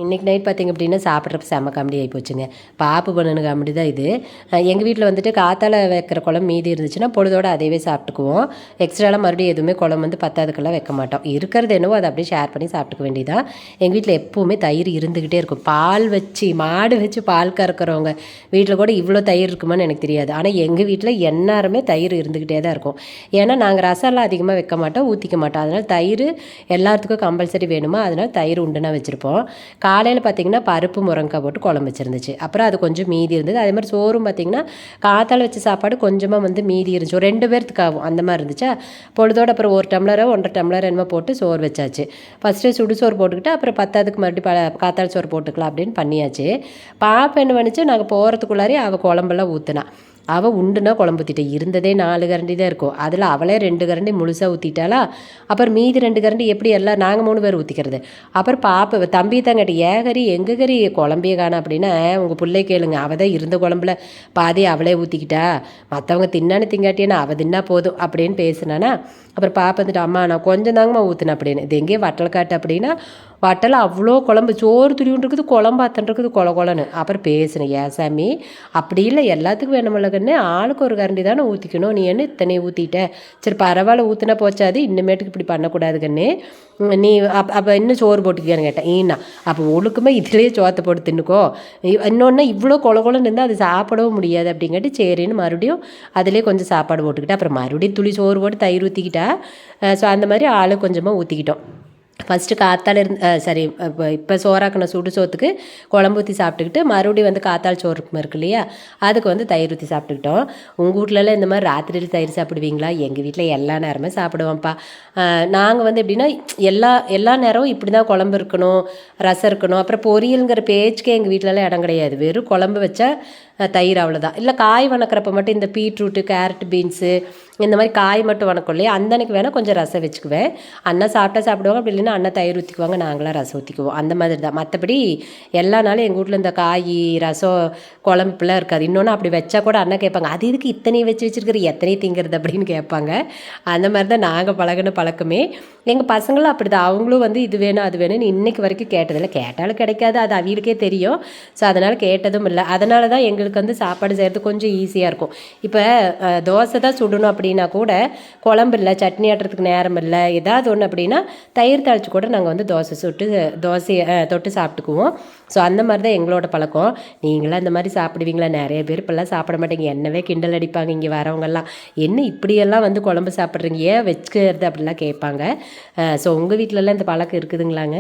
இன்றைக்கி நைட் பார்த்திங்க அப்படின்னா சாப்பிட்றப்ப செம்ம காமெடி ஆகி போச்சுங்க. பாப்பு பண்ணின காமெடி தான் இது. எங்கள் வீட்டில் வந்துட்டு காத்தால வைக்கிற குழம்பு மீதி இருந்துச்சுன்னா பொழுதோடு அதையவே சாப்பிட்டுக்குவோம். எக்ஸ்ட்ராலாம் மறுபடியும் எதுவுமே குழம்பு வந்து பத்தாதுக்கெல்லாம் வைக்க மாட்டோம். இருக்கிறது என்னவோ அதை அப்படியே ஷேர் பண்ணி சாப்பிட்டுக்க வேண்டியதான். எங்கள் வீட்டில் எப்போவுமே தயிர் இருந்துக்கிட்டே இருக்கும். பால் வச்சு மாடு வச்சு பால் கறக்கிறவங்க வீட்டில் கூட இவ்வளோ தயிர் இருக்குமான்னு எனக்கு தெரியாது. ஆனால் எங்கள் வீட்டில் எல்லாருமே தயிர் இருந்துக்கிட்டே தான் இருக்கும். ஏன்னா நாங்கள் ரசம்லாம் அதிகமாக வைக்க மாட்டோம், ஊற்றிக்க மாட்டோம். அதனால் தயிர் எல்லாத்துக்கும் கம்பல்சரி வேணுமா, அதனால் தயிர் உண்டுனா வச்சுருப்போம். காலையில் பார்த்திங்கன்னா பருப்பு முருங்கைக்காய் போட்டு குழம்பு வச்சுருந்துச்சு. அப்புறம் அது கொஞ்சம் மீதி இருந்தது. அதே மாதிரி சோறும் பார்த்திங்கன்னா காத்தால் வச்ச சாப்பாடு கொஞ்சமாக வந்து மீதி இருந்துச்சு. ஒரு 2 பேர்த்துக்காகும் அந்த மாதிரி இருந்துச்சா. பொழுதோடு அப்புறம் 1 டம்ளரோ 1.5 டம்ளர் என்னமோ போட்டு சோறு வச்சாச்சு. ஃபஸ்ட்டு சுடுசோறு போட்டுக்கிட்டு அப்புறம் பத்தாதுக்கு மறுபடியும் காத்தால் சோறு போட்டுக்கலாம் அப்படின்னு பண்ணியாச்சு. பாப்பா என்ன பண்ணிச்சு, நாங்கள் போகிறதுக்குள்ளாரே அவள் குழம்பெல்லாம் ஊற்றுனா. அவள் உண்டுனா குழம்பு ஊற்றிட்டா. இருந்ததே 4 கரண்டி தான் இருக்கும். அதில் அவளே 2 கரண்டி முழுசாக ஊற்றிட்டாளா. அப்புறம் மீதி 2 கரண்டி எப்படி எல்லாம் நாங்கள் 3 பேர் ஊற்றிக்கிறது. அப்புறம் பாப்பா தம்பி தான் கேட்டு, ஏகரி எங்கே கறி குழம்பையே காணா அப்படின்னா, உங்கள் பிள்ளை கேளுங்க, அவள் தான் இருந்த குழம்புல பாதி அவளே ஊற்றிக்கிட்டா, மற்றவங்க தின்னான்னு திங்காட்டியானா அவள் தின்னா போதும் அப்படின்னு பேசினானா. அப்புறம் பாப்பா வந்துட்டு, அம்மா நான் கொஞ்சம் தாங்கம்மா ஊற்றினேன் அப்படின்னு. இது எங்கேயே வட்டல் காட்டு அப்படின்னா, வட்டல் அவ்வளோ குழம்பு சோறு துரிவுன்னு இருக்குது, குழம்பு அத்தனை இருக்குது கொல கொலன்னு. அப்புறம் பேசினேன், ஏன் சாமி அப்படி இல்லை, எல்லாத்துக்கும் வேணுமில்லகன்னு ஆளுக்கு ஒரு கரண்டி தானே ஊற்றிக்கணும், நீ என்ன இத்தனை ஊற்றிட்ட, சரி பரவாயில்ல ஊற்றினா போச்சாது, இன்னுமேட்டுக்கு இப்படி பண்ணக்கூடாதுங்கன்னு நீ அப்போ இன்னும் சோறு போட்டுக்கியான்னு கேட்டேன். ஈனா அப்போ ஒழுக்கமாக இதுலேயே சோத்தை போட்டு தின்னுக்கோ, இன்னொன்று இவ்வளோ கொல கொலன்னு இருந்தால் அது சாப்பிடவும் முடியாது அப்படிங்காட்டி சரின்னு மறுபடியும் அதிலே கொஞ்சம் சாப்பாடு போட்டுக்கிட்டேன். அப்புறம் மறுபடியும் துளி சோறு போட்டு தயிர் ஊற்றிக்கிட்டா. ஸோ அந்த மாதிரி ஆளு கொஞ்சமாக ஊற்றிக்கிட்டோம். ஃபஸ்ட்டு காத்தால் சரி இப்போ சோறாக்கின சுடு சோத்துக்கு குழம்பு ஊற்றி சாப்பிட்டுக்கிட்டு மறுபடியும் வந்து காத்தால் சோறு இருக்கு இல்லையா, அதுக்கு வந்து தயிர் ஊற்றி சாப்பிட்டுக்கிட்டோம். உங்கள் வீட்லலாம் இந்த மாதிரி ராத்திரியில் தயிர் சாப்பிடுவீங்களா? எங்கள் வீட்டில் எல்லா நேரமே சாப்பிடுவோம்ப்பா. நாங்கள் வந்து எப்படின்னா எல்லா நேரமும் இப்படி தான் குழம்பு இருக்கணும், ரசம் இருக்கணும், அப்புறம் பொரியலுங்கிற பேச்சுக்கே எங்கள் வீட்டிலலாம் இடம் கிடையாது. வெறும் குழம்பு வச்சா தயிர் அவ்வளோதான். இல்லை காய் வணக்கிறப்ப மட்டும் இந்த பீட்ரூட்டு கேரட் பீன்ஸு இந்த மாதிரி காய் மட்டும் வணக்கும் இல்லையா, அந்த அன்னைக்கு வேணால் கொஞ்சம் ரசம் வச்சுக்குவேன். அண்ணா சாப்பிட்டா சாப்பிடுவாங்க, அப்படி இல்லைன்னா அண்ணா தயிர் ஊற்றிக்குவாங்க, நாங்களாம் ரசம் ஊற்றிக்குவோம். அந்த மாதிரி தான். மற்றபடி எல்லா நாளும் எங்கள் வீட்டில் இந்த காய் ரசம் குழம்புலாம் இருக்காது. இன்னொன்று அப்படி வச்சா கூட அண்ணா கேட்பாங்க, அது இதுக்கு இத்தனை வச்சுருக்கிற, எத்தனை திங்கிறது அப்படின்னு கேட்பாங்க. அந்த மாதிரி தான் நாங்கள் பழகின பழக்கமே. எங்கள் பசங்களும் அப்படி தான். அவங்களும் வந்து இது வேணும் அது வேணும்னு இன்றைக்கு வரைக்கும் கேட்டதில்லை. கேட்டாலும் கிடைக்காது, அது அவங்களுக்கே தெரியும். ஸோ அதனால் கேட்டதும் இல்லை. அதனால தான் எங்களுக்கு வந்து சாப்பாடு செய்கிறது கொஞ்சம் ஈஸியாக இருக்கும். இப்போ தோசை தான் சுடணும் அப்படின்னா கூட குழம்பு இல்லை, சட்னி ஆட்டுறதுக்கு நேரம் இல்லை, ஏதாவது ஒன்று அப்படின்னா தயிர் தாளித்து கூட நாங்கள் வந்து தோசையை தொட்டு சாப்பிட்டுக்குவோம். ஸோ அந்த மாதிரி தான் எங்களோட பழக்கம். நீங்களாம் இந்த மாதிரி சாப்பிடுவீங்களா? நிறைய பேர் இப்போல்லாம் சாப்பிட மாட்டேங்க, என்னவே கிண்டல் அடிப்பாங்க இங்கே வரவங்கெல்லாம். என்ன இப்படியெல்லாம் வந்து குழம்பு சாப்பிட்றீங்க, ஏன் வச்சுக்கிறது அப்படிலாம் கேட்பாங்க. ஸோ உங்கள் வீட்டிலலாம் இந்த பழக்கம் இருக்குதுங்களாங்க?